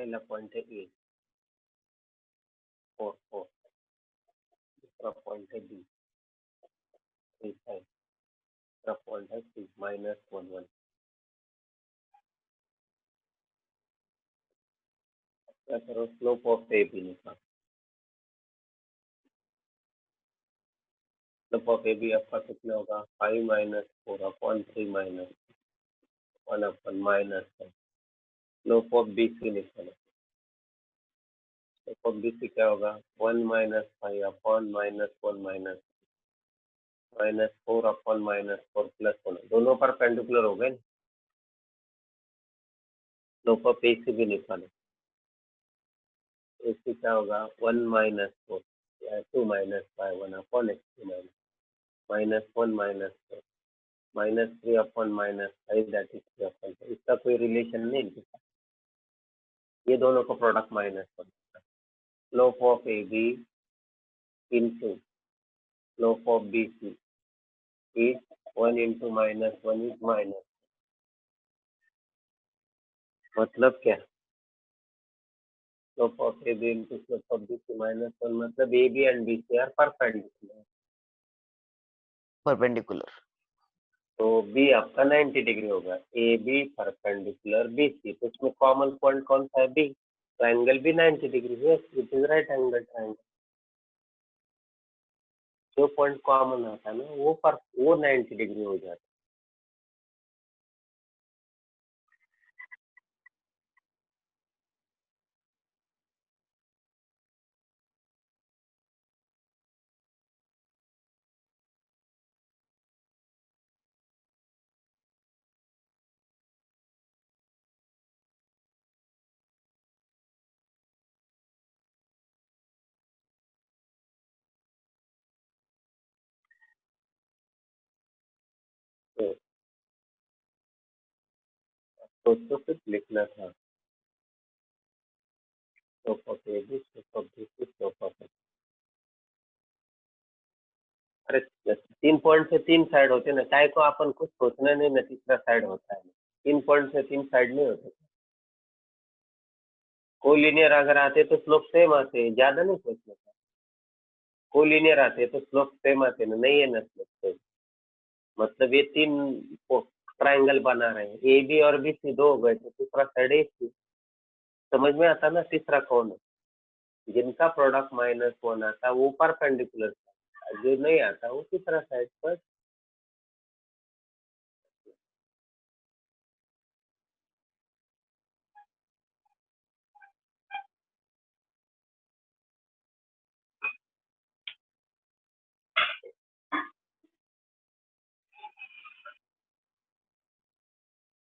पहला पॉइंट है ए 4 4, दूसरा पॉइंट है बी 3 5, दूसरा पॉइंट है सी -1 1। क्या करो, स्लोप ऑफ ए बी निकालो। स्लोप ऑफ ए बी आपका कितना होगा 5 - 4 upon 3 - 1 upon -1। Slope of B C निकालो। स्लोप ऑफ बी सी क्या होगा 1 - 5 अपॉन -1 -4 अपॉन -4 प्लस 1। दोनों परपेंडिकुलर हो गए। स्लोप ऑफ ए सी भी निकालो। ए सी क्या होगा 1 - 4 या 2 - 5 1 upon x2 -1 -4 -3 upon -5 that is 3 upon 5। इसका कोई रिलेशन नहीं इनके साथ, ये दोनों का product -1। Slope of A B into slope of B C is 1 into -1 is minus. मतलब क्या, slope of A B into slope of B C -1 मतलब A B and B C are perpendicular. तो बी आपका 90 degree होगा। A B perpendicular B C, तो इसमें common point कौन सा है बी, तो एंगल भी 90 डिग्री है, it is right angle triangle. जो पॉइंट कॉमन आता है ना वो 90 डिग्री हो जाता है। तो सिर्फ लिखना था slope of A B slope of B C slope of. अरे 3 पॉइंट से 3 साइड होते ना, चाहे को अपन कुछ सोचना नहीं ना, तीसरा साइड होता है। 3 पॉइंट से 3 साइड नहीं होते। कोलिनियर अगर आते तो स्लोप सेम आते, ज्यादा नहीं सोचना था। कोलिनियर आते तो स्लोप सेम आते ना, नहीं है ना स्लोप सेम। मतलब ये 3 ट्रायंगल बना रहे हैं, ए बी और बी सी 2 हो गए, तो तीसरा साइड ए सी। समझ में आता ना तीसरा कौन है, जिनका प्रोडक्ट -1 आता वो परपेंडिकुलर, जो नहीं आता वो तीसरा साइड पर।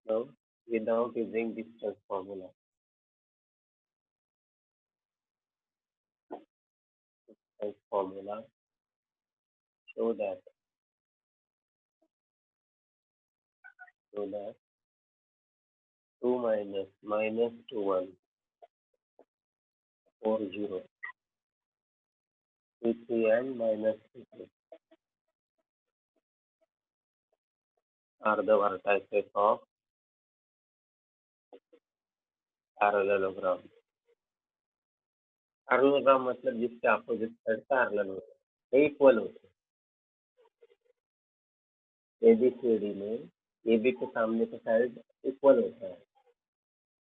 Now, without using distance formula, show that 2 minus -2 1 4 0 3 3 and -3 3 are the vertices of parallelogram. Parallelogram मतलब जिसके अपोजिट साइड पैरेलल होते हैं, इक्वल होते हैं। एबीसीडी में एबी के सामने का साइड इक्वल होता है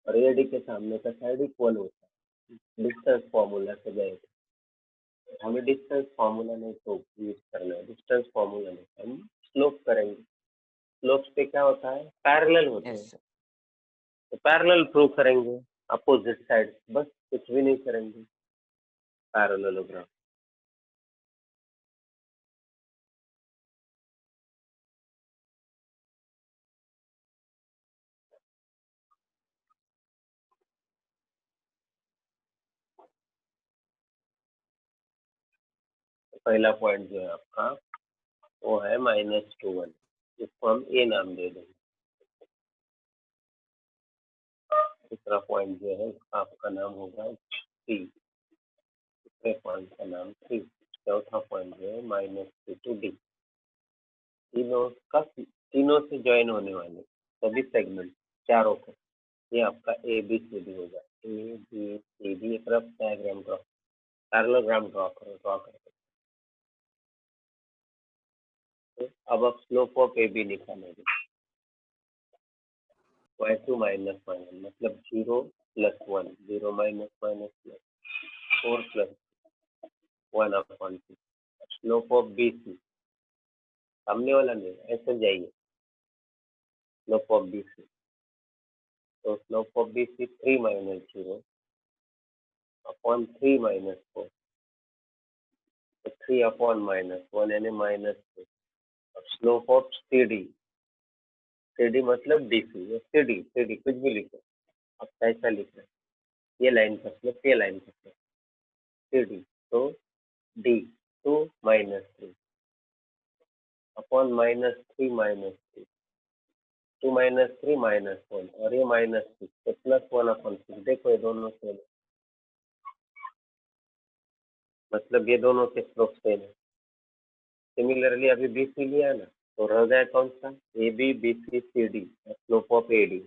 और एडी के सामने का साइड इक्वल होता है। डिस्टेंस फॉर्मूला से गए, हमें डिस्टेंस फॉर्मूला नहीं तो यूज करना है, डिस्टेंस फॉर्मूला नहीं, हम स्लोप करेंगे। स्लोप्स पे क्या होता है, पैरेलल होते हैं, तो पैरेलल प्रूव करेंगे अपोजिट साइड, बस कुछ भी नहीं करेंगे। पैरेललोग्राम पहला पॉइंट जो है आपका वो है -2 1, इसको हम ए नाम दे देंगे। दूसरा पॉइंट जो है उसका आपका नाम होगा 3, तीसरे पॉइंट का नाम 3, चौथा पॉइंट जो है -3 to d। तीनों से ज्वाइन होने वाले सभी सेगमेंट चारों को, ये आपका ए बी सी डी होगा। ए बी सी डी एक rough diagram draw, parallelogram draw करो। तो अब आप स्लोप ऑफ ए बी निकालोगे, y2 माइनस 1 मतलब 0 plus 1, 0 minus minus plus 4 plus 1 upon 2। Slope of B C, सामने वाला नहीं, ऐसे जाइए। स्लोप ऑफ बी सी, तो slope of B C 3 minus 0 upon 3 minus 4, तो 3 अपॉन माइनस 1 यानी माइनस 2। अब slope of C D, C D मतलब डी सी, सी डी कुछ भी लिखो, अब कैसा लिख रहे हैं, ये लाइन का स्लोप, ये लाइन का स्लोप, सी डी, तो D 2 minus 3 upon minus 3 minus 3, 2 minus 3 minus 1 और ये माइनस 6, तो प्लस 1 अपॉन 6। देखो ये दोनों सेम, मतलब ये दोनों के स्लोप सेम है। सिमिलरली अभी बी सी लिया है ना, तो रह गया कौन सा, A B B C C D, slope of A D,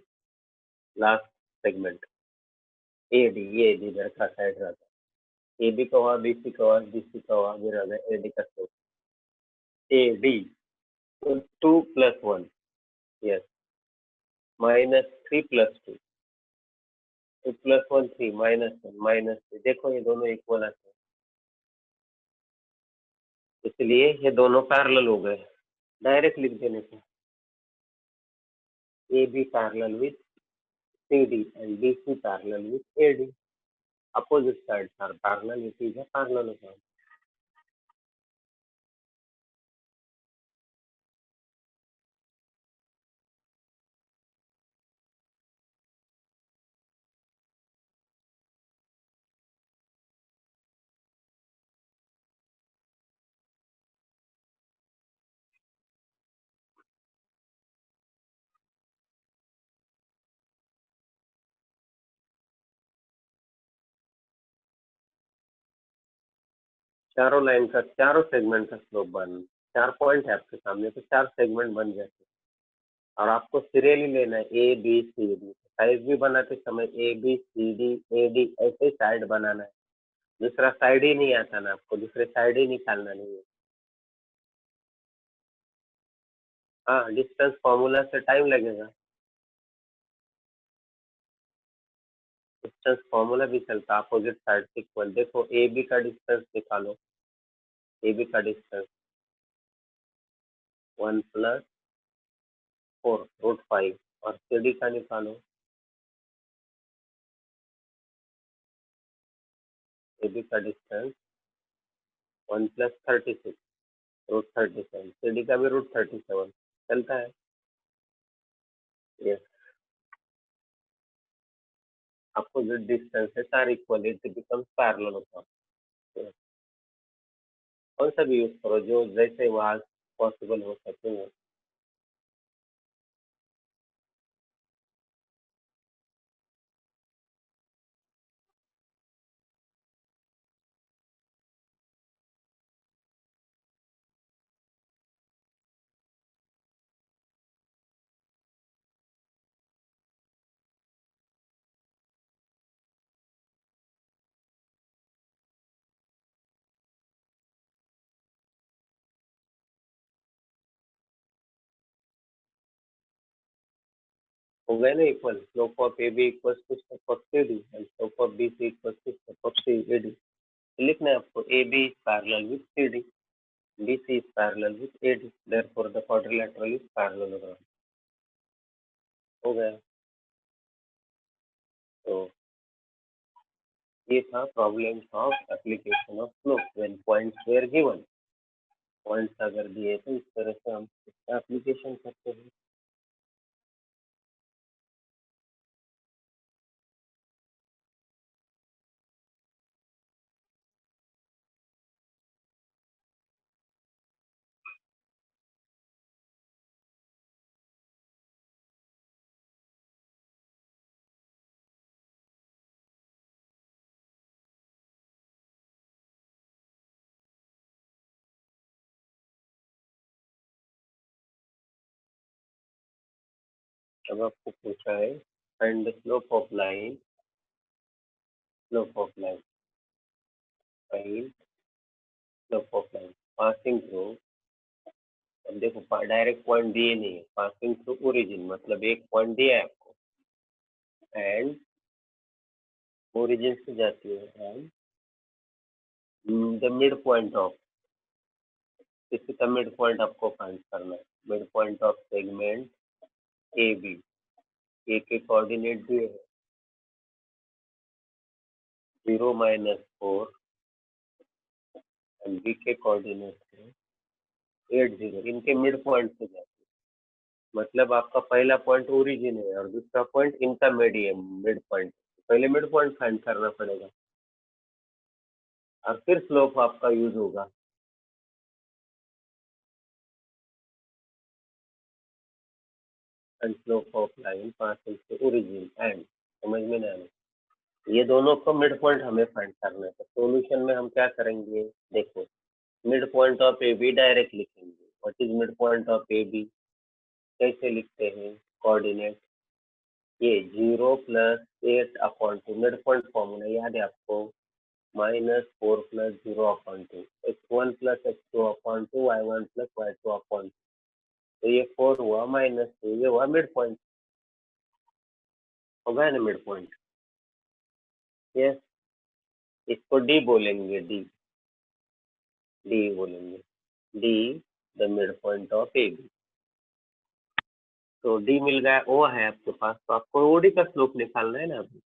last segment A D, ये इधर का साइड रहता है। ए बी का हुआ, बी सी का हुआ, बी सी का हुआ, अभी रह गया ए डी का स्लोप, ए डी, तो 2 plus 1, yes, minus 3 plus 2, 2 plus 1 3 minus 1 minus 3। देखो ये दोनों इक्वल आते हैं, इसलिए ये दोनों पैरेलल हो गए। डायरेक्ट लिख देने से, A B parallel with C D and B C parallel with A D, opposite sides are parallel, it is a parallelogram. चारों लाइन का, चारों सेगमेंट का स्लोप बन, 4 पॉइंट है आपके सामने, तो 4 सेगमेंट बन जाते हैं और आपको सीरियली लेना है ए बी सी डी। साइज भी बनाते समय A B C D A D ऐसे साइड बनाना है, दूसरा साइड ही नहीं आता ना आपको, दूसरे साइड ही निकालना नहीं है। हाँ, डिस्टेंस फॉर्मूला से टाइम लगेगा, डिस्टेंस फॉर्मूला भी चलता, अपोजिट साइड इक्वल। देखो ए बी का डिस्टेंस निकालो, ए बी का डिस्टेंस 1 प्लस 4 रूट 5 और सी डी का निकालो, ए बी का distance 1 plus 36 root 37, C D का भी रूट 37 चलता है। यस, अपोजिट डिस्टेंस है, सारे इक्वल, इट बिकम्स पैरेलल होता है। कौन सा भी यूज करो, जो जैसे वहाँ पॉसिबल हो सके वो। हो गए ना equal, slope of A B equal to slope of C D and slope of B C equal to slope of C A D. लिखना है आपको, A B is parallel with C D, B C is parallel with A D, therefore the quadrilateral is parallelogram. हो गया। तो ये था problem of application of slope when points were given. Points अगर दिए तो इस तरह से हम इसका एप्लीकेशन करते हैं। अब आपको पूछा है find the slope of line slope of line, find slope of line passing through. अब देखो डायरेक्ट पॉइंट दिए नहीं है, पासिंग थ्रू ओरिजिन मतलब एक पॉइंट दिया है आपको, एंड ओरिजिन से जाती है and the mid point of, किसी का मिड पॉइंट आपको फाइंड करना है, mid point of segment A B. A के कोऑर्डिनेट दिए है 0-4 एंड बी के कोऑर्डिनेट है 8-0। इनके मिड पॉइंट से जाते हैं, मतलब आपका पहला पॉइंट ओरिजिन है और दूसरा पॉइंट इनका मिड पॉइंट। पहले मिड पॉइंट फाइंड करना पड़ेगा और फिर स्लोप आपका यूज होगा। And slope of line passing to origin and, समझ में नहीं आना, ये दोनों को मिड पॉइंट हमें फाइंड करना है। तो सॉल्यूशन में हम क्या करेंगे, देखो mid point of A B direct लिखेंगे। What is mid point of A B, कैसे लिखते हैं, कोऑर्डिनेट ये 0+8/2, मिड पॉइंट फॉर्मूला याद है आपको, -4+0/2, x1+x2/2, y1+y2/2। तो ये 4 हुआ, -2 ये हुआ मिड पॉइंट, हो गया ना मिड पॉइंट। यस, इसको डी बोलेंगे, डी डी बोलेंगे, D the mid point of A B. तो डी मिल गया, ओ है आपके पास, तो आपको ओडी का स्लोप निकालना है ना अभी।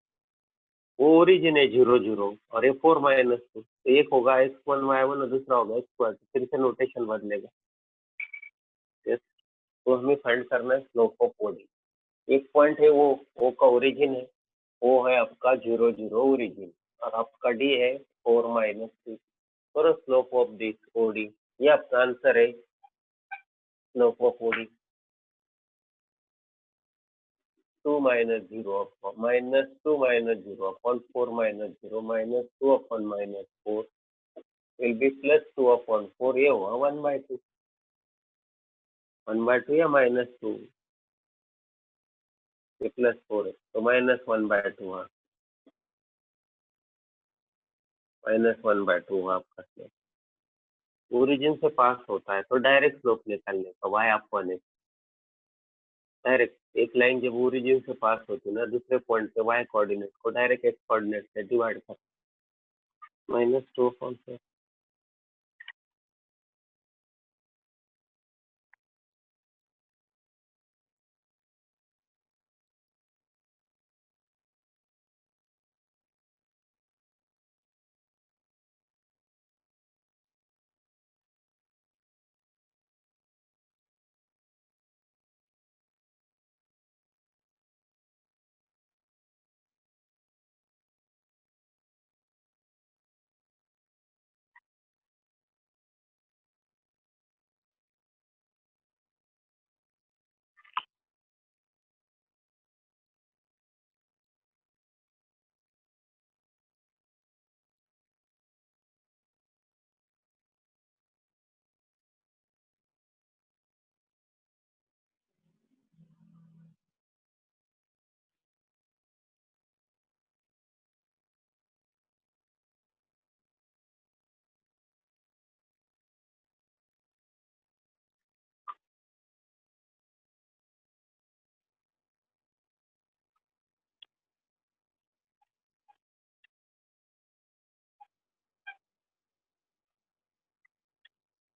वो ओरिजिन है 0-0 और ये 4-2, तो एक होगा x1 y1 और दूसरा होगा x2, फिर से नोटेशन बदलेगा। यस, तो हमें फाइंड करना है स्लोप ऑफ ओडी। एक पॉइंट है वो ओ का ओरिजिन है, वो है आपका 0-0 ओरिजिन, और आपका डी है 4-2 और स्लोप ऑफ दिस ओडी। ये आपका आंसर है, slope of OD 2-0 -2 - 0 -4 - 0 -2/-4 will be +2/4, ये हुआ 1/2, 1/2 या -2, ये +4 है तो -1/2, हाँ -1/2 आपका स्लोप ओरिजिन से पास होता है तो डायरेक्ट स्लोप निकालने का y आप 1 है। डायरेक्ट एक लाइन जब ओरिजिन से पास होती है ना दूसरे पॉइंट पे, y कोऑर्डिनेट को डायरेक्ट x कोऑर्डिनेट से डिवाइड कर, -2 कौन सा,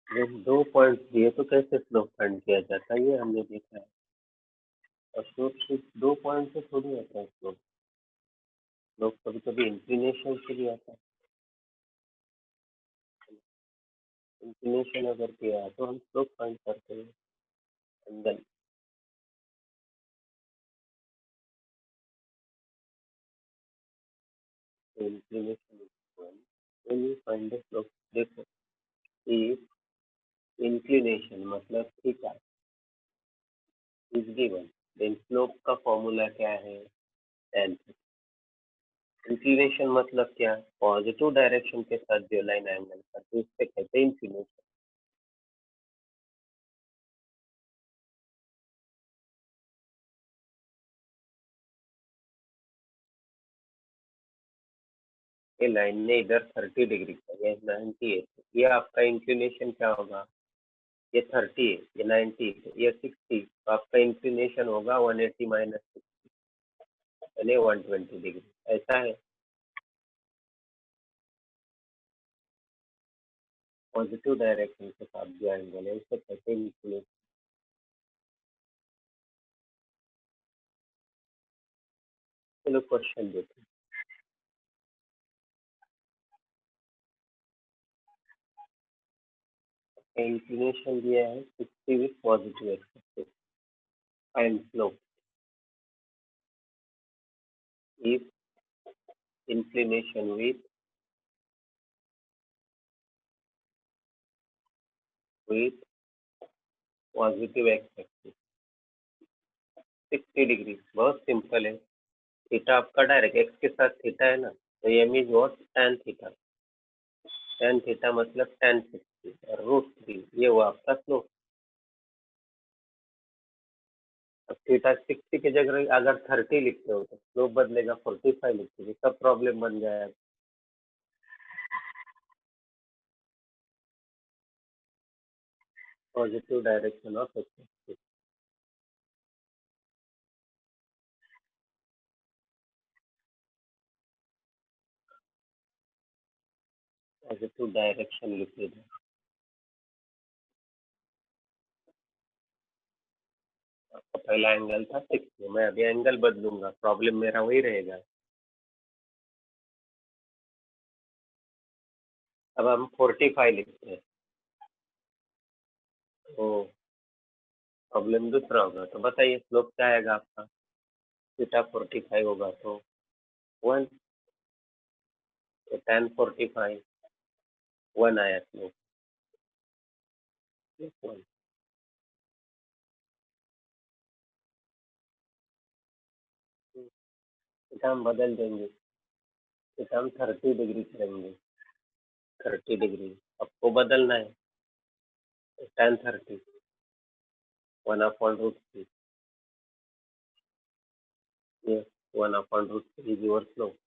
जब 2 पॉइंट दिए तो कैसे स्लोप फाइंड किया जाता है ये हमने देखा है। और स्लोप सिर्फ 2 पॉइंट से थोड़ी आता है स्लोप, स्लोप कभी कभी इंक्लिनेशन से भी आता है। इंक्लिनेशन अगर किया तो हम स्लोप फाइंड करते हैं, and then inclination is one, when you find the slope. देखो इफ इंक्लिनेशन मतलब theta is given, then slope का फॉर्मूला क्या है, tan। इंक्लिनेशन मतलब क्या, पॉजिटिव डायरेक्शन के साथ जो लाइन एंगल करते हैं उससे कहते हैं इंक्लिनेशन। ये लाइन ने इधर 30 डिग्री का, ये 90 है, ये आपका इंक्लिनेशन क्या होगा? ये 30 है, ये 90 है, ये 60, तो आपका इंक्लिनेशन होगा 180 माइनस 60 यानी 120 डिग्री। ऐसा है। पॉजिटिव डायरेक्शन के साथ जो एंगल है उसे कहते हैं इंक्लिनेशन। चलो क्वेश्चन देखते हैं। इंक्लिनेशन दिया है 60 with positive axes and slope. If inclination with positive axes 60 degree, बहुत सिंपल है। थीटा आपका डायरेक्ट एक्स के साथ थीटा है ना, तो ये mean what? tan theta. tan theta मतलब tan 60 और √3, ये हुआ आपका स्लोप। अब थीटा 60 की जगह अगर 30 लिखते हो तो स्लोप बदलेगा, 45 लिखते हो, सब प्रॉब्लम बन जाएगा। Positive direction of x, positive direction लिखिए। आपका पहला एंगल था 60, मैं अभी एंगल बदलूंगा, प्रॉब्लम मेरा वही रहेगा। अब हम 45 लिखते हैं, तो प्रॉब्लम दूसरा होगा। तो बताइए स्लोप क्या आएगा आपका? थीटा 45 होगा तो 1, तो tan 45 1 आया स्लोप, 1। थीटा हम बदल देंगे, थीटा हम 30 डिग्री करेंगे। 30 डिग्री आपको बदलना है, तो tan 30 1/√3, ये 1/√3 इज योर स्लोप।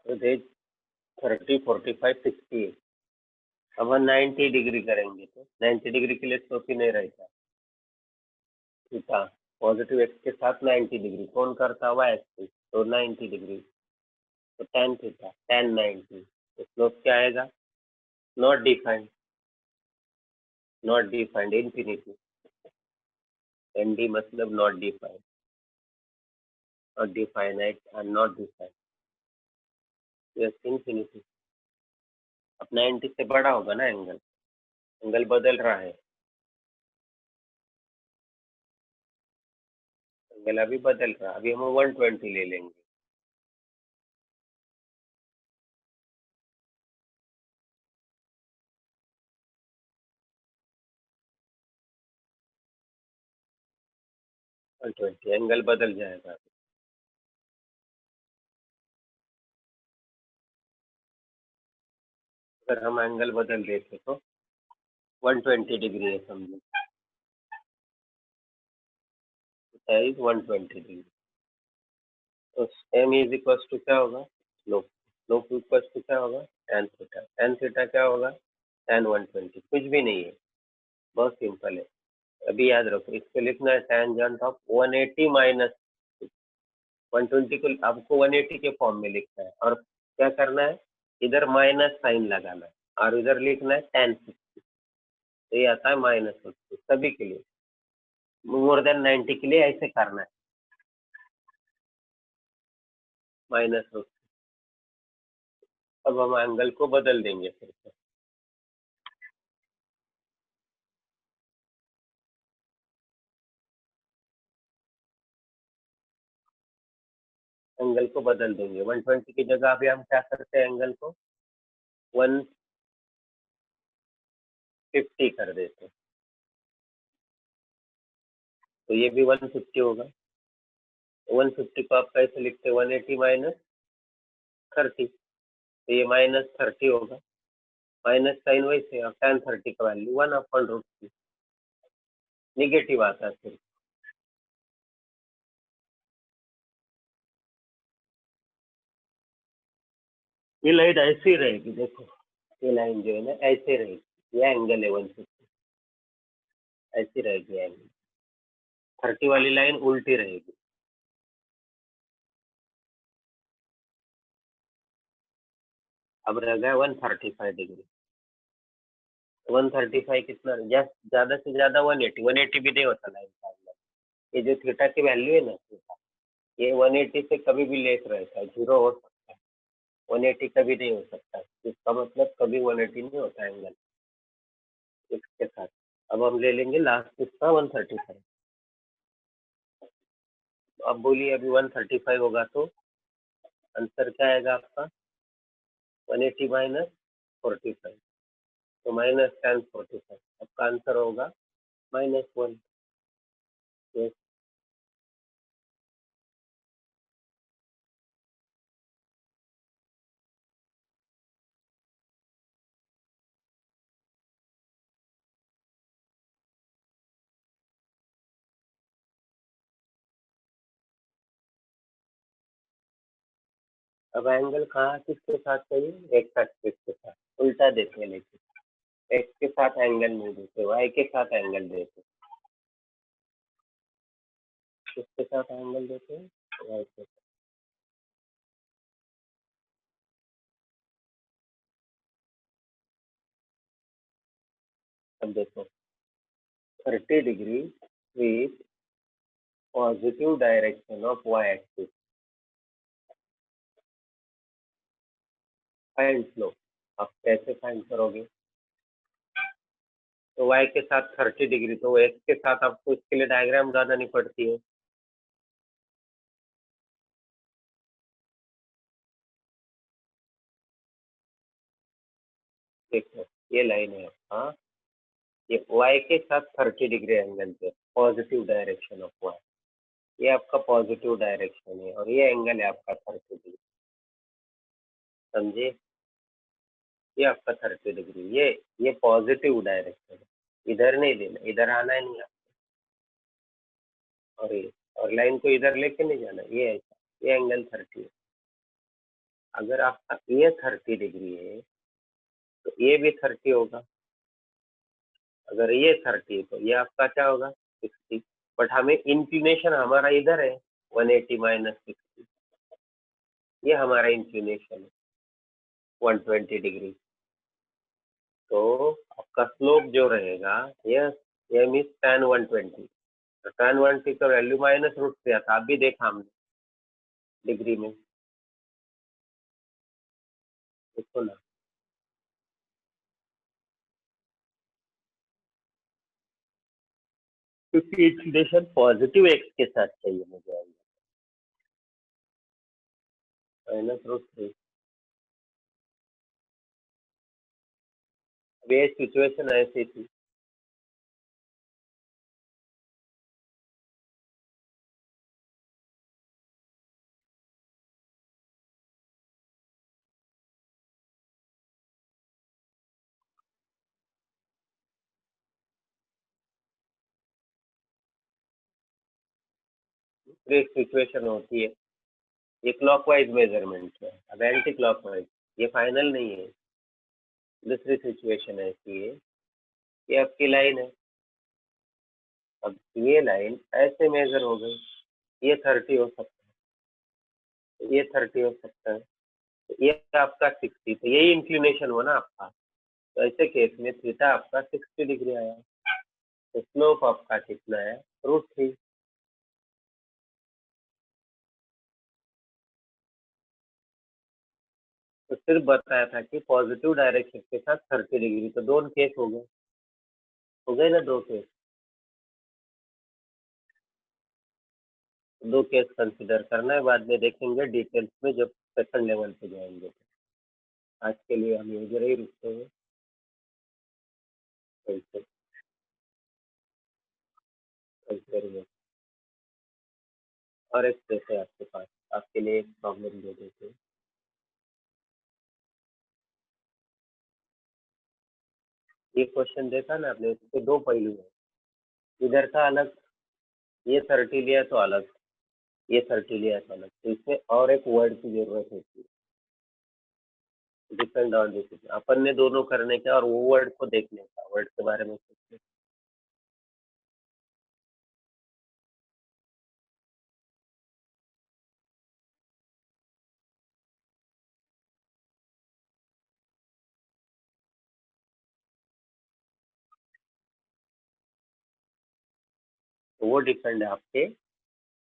तो देख 30 45 60 है। अब हम 90 डिग्री करेंगे, तो 90 डिग्री के लिए स्लोप ही नहीं रहेगा। थीटा पॉजिटिव एक्स के साथ 90 डिग्री कौन करता हुआ एक्सिस, तो 90 डिग्री, तो tan थीटा tan 90, तो स्लोप क्या आएगा? Not defined, not defined, infinity. N D मतलब not defined, not definite and not defined, yes infinity. अब 90 से बड़ा होगा ना एंगल, एंगल बदल रहा है, एंगल अभी बदल रहा है, अभी हम 120 ले लेंगे। 120 एंगल बदल जाएगा। अगर हम एंगल बदल देते तो 120 डिग्री है समझो, साइज 120 डिग्री, तो एम इज इक्वल टू क्या होगा? स्लोप, स्लोप इक्वल टू क्या होगा? tan थीटा क्या होगा? tan 120, कुछ भी नहीं है, बहुत सिंपल है। अभी याद रखो, इसको लिखना है टेंजेंट ऑफ 180 माइनस 120 को आपको 180 के फॉर्म में लिखना है, और क्या करना है? इधर माइनस साइन लगाना है, और इधर लिखना है tan 60, तो ये आता है -60 सभी के लिए। मोर देन 90 के लिए ऐसे करना है, -60। अब हम एंगल को बदल देंगे फिर से, एंगल को बदल देंगे 120 की जगह अभी हम क्या करते हैं, एंगल को 150 कर देते हैं, तो ये भी 150 होगा। 150 को आप कैसे लिखते हैं? 180 माइनस 30, तो ये माइनस 30 होगा, माइनस साइन वैसे, और tan 30 का वैल्यू 1/√3, निगेटिव आता है फिर। ये लाइन ऐसी रहेगी, देखो ये लाइन जो है ना ऐसे रहेगी, ये एंगल है 150, ऐसी रहेगी एंगल। 30 वाली लाइन उल्टी रहेगी। अब रह गया 135 डिग्री। 135 कितना, ज्यादा से ज्यादा 180, 180 भी नहीं होता लाइन का एंगल। ये जो थीटा की वैल्यू है ना थीटा, ये 180 से कभी भी लेस रहता है, जीरो हो सकता है, 180 कभी नहीं हो सकता, इसका मतलब कभी 180 नहीं होता एंगल इसके साथ। अब हम ले लेंगे लास्ट इसका 135। अब बोलिए अभी 135 होगा तो आंसर क्या आएगा आपका? 180 माइनस 45, तो माइनस tan 45, आपका आंसर होगा -1। अब एंगल कहाँ किसके साथ चाहिए? एक्स एक्सिस के साथ, उल्टा देते हैं, लेकिन एक्स के साथ एंगल नहीं देते, वाई के साथ एंगल देते। किसके साथ एंगल देते हैं? वाई के साथ। अब देखो 30 degree with positive direction of Y axis, find slope. आप कैसे फाइंड करोगे? तो वाई के साथ 30 डिग्री, तो एक्स के साथ आपको इसके लिए डायग्राम बनानी पड़ती है। देखो ये लाइन है हाँ, ये वाई के साथ 30 डिग्री एंगल पे पॉजिटिव डायरेक्शन ऑफ वाई, ये आपका पॉजिटिव डायरेक्शन है और ये एंगल है आपका 30 डिग्री, समझे? ये आपका 30 डिग्री, ये पॉजिटिव डायरेक्शन है, इधर नहीं देना, इधर आना ही नहीं और ये, और लाइन को इधर लेके नहीं जाना, ये ऐसा, ये एंगल 30 है। अगर आपका ये 30 डिग्री है तो ये भी 30 होगा, अगर ये 30 है तो ये आपका क्या होगा? 60। बट हमें इंक्लिनेशन हमारा इधर है, 180 माइनस 60, ये हमारा इंक्लिनेशन है 120 डिग्री। तो आपका स्लोप जो रहेगा, ये मीन्स tan 120, तो tan 120 का वैल्यू -√3 आता, आप भी देखा हमने डिग्री में, देखो ना। क्योंकि इंक्लिनेशन पॉजिटिव एक्स के साथ चाहिए मुझे, -√3। अब ये सिचुएशन ऐसी थी, एक सिचुएशन होती है, ये क्लॉकवाइज मेजरमेंट है, अब एंटी क्लॉकवाइज, ये फाइनल नहीं है। दूसरी सिचुएशन ऐसी है, ये आपकी लाइन है, अब ये लाइन ऐसे मेजर हो गई, ये 30 हो सकता है, ये 30 हो सकता है, तो ये आपका 60, तो यही इंक्लिनेशन हुआ ना आपका, तो ऐसे केस में थीटा आपका 60 डिग्री आया, तो स्लोप आपका कितना है? √3। तो सिर्फ बताया था कि पॉजिटिव डायरेक्शन के साथ 30 डिग्री, तो दोनों केस हो गए ना, दो केस, दो केस कंसिडर करना है, बाद में देखेंगे डिटेल्स में जब सेकंड लेवल पे जाएंगे। आज के लिए हम इधर ही रुकते हैं। Thank you very much. और एक देते हैं आपके पास, आपके लिए एक प्रॉब्लम दे देते हैं। ये क्वेश्चन देखा ना आपने, इसके दो पहलू हैं। इधर का अलग, ये 30 लिया तो अलग, ये 30 लिया तो अलग, तो इसमें और एक वर्ड की जरूरत होती है। डिपेंड ऑन दिस, अपन ने दोनों करने का और वो वर्ड को देखने का, वर्ड के बारे में सोचने का। तो वो डिपेंड है आपके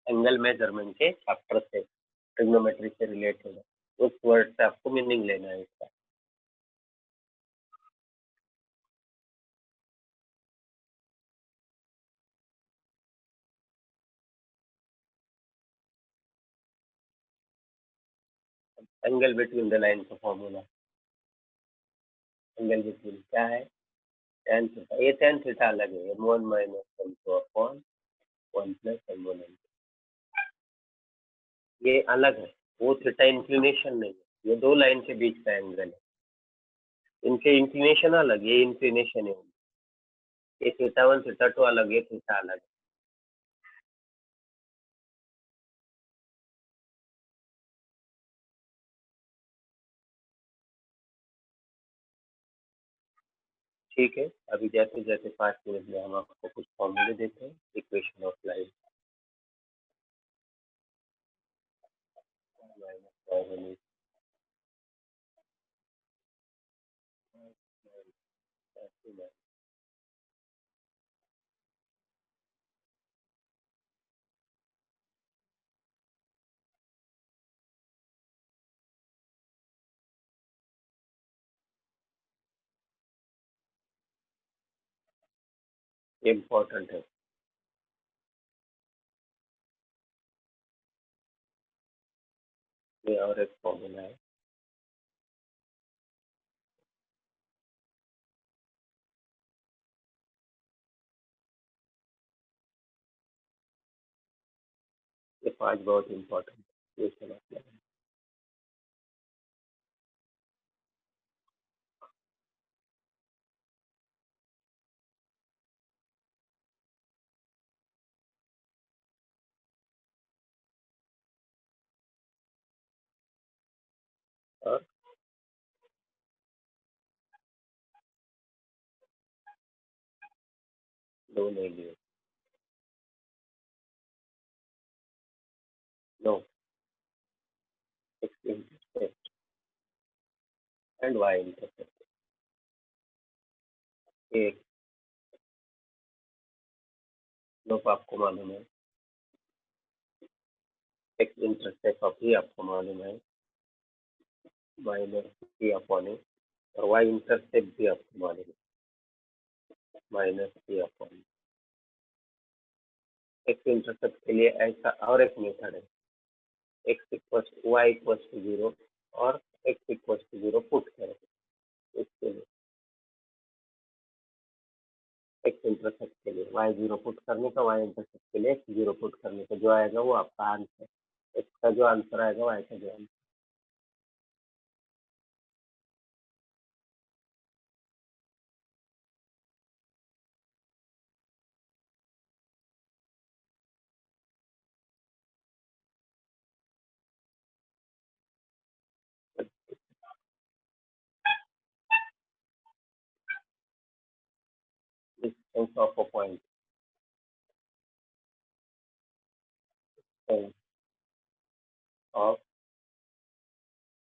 एंगल मेजरमेंट के चैप्टर से, ट्रिग्नोमेट्री से रिलेटेड है। उस वर्ड से आपको मीनिंग लेना है इसका। एंगल बिटवीन द लाइन का फॉर्मूला, एंगल बिटवीन क्या है, tan थीटा। ये tan थीटा अलग है, m1 minus m2 upon 1 plus m1 ये अलग है। वो थीटा इंक्लिनेशन नहीं है, ये दो लाइन के बीच का एंगल है। इनके इंक्लिनेशन अलग, ये इंक्लिनेशन है। ये थीटा वन थीटा टू अलग, ये थीटा अलग है। ठीक है, अभी जैसे जैसे 5 मिनट में हम आपको कुछ फॉर्मूले देते हैं इक्वेशन ऑफ लाइन। इम्पोर्टेंट है। ये और एक फॉर्मूला है, ये 5 बहुत इम्पोर्टेंट है, ये समझ लेना। और दो नहीं लिए। No, X intercept and Y intercept. एक लोग आपको मालूम है, एक्स इंटरसेप्ट ऑफ ही आपको मालूम है, माइनस सी अपॉन ए, और वाई इंटरसेप्ट भी आपको मालूम है, minus C upon. X intercept के लिए ऐसा और एक मेथड है, X equal Y equal to zero और X equal to zero put करें। इसके लिए एक्स इंटरसेप्ट के लिए वाई जीरो पुट करने का, वाई इंटरसेप्ट के लिए एक्स जीरो पुट करने का, जो आएगा वो आपका आंसर। एक्स का जो आंसर आएगा, वाई का जो answer. Distance of a point of,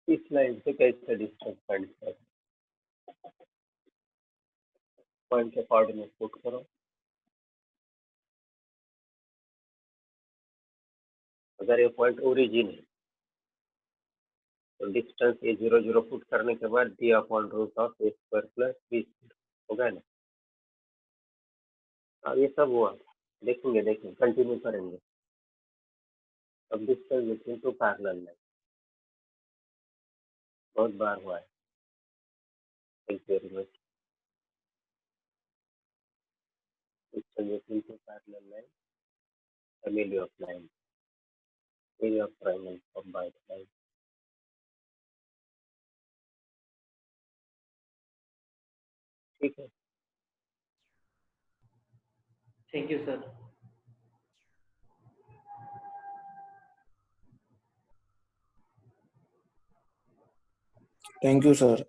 इस लाइन से कैसे डिस्टेंस फाइंड करें। पॉइंट के कोऑर्डिनेट पुट करो। अगर ये पॉइंट ओरिजिन है तो distance A zero zero put करने के बाद D upon root of A square plus B होगा ना। अब ये सब हुआ, देखेंगे देखेंगे कंटिन्यू करेंगे। अब distance between two parallel line बहुत बार हुआ है। Thank you very much. Distance between two parallel line, family of line. Area of triangle of by the line. ठीक है, thank you sir. Thank you sir.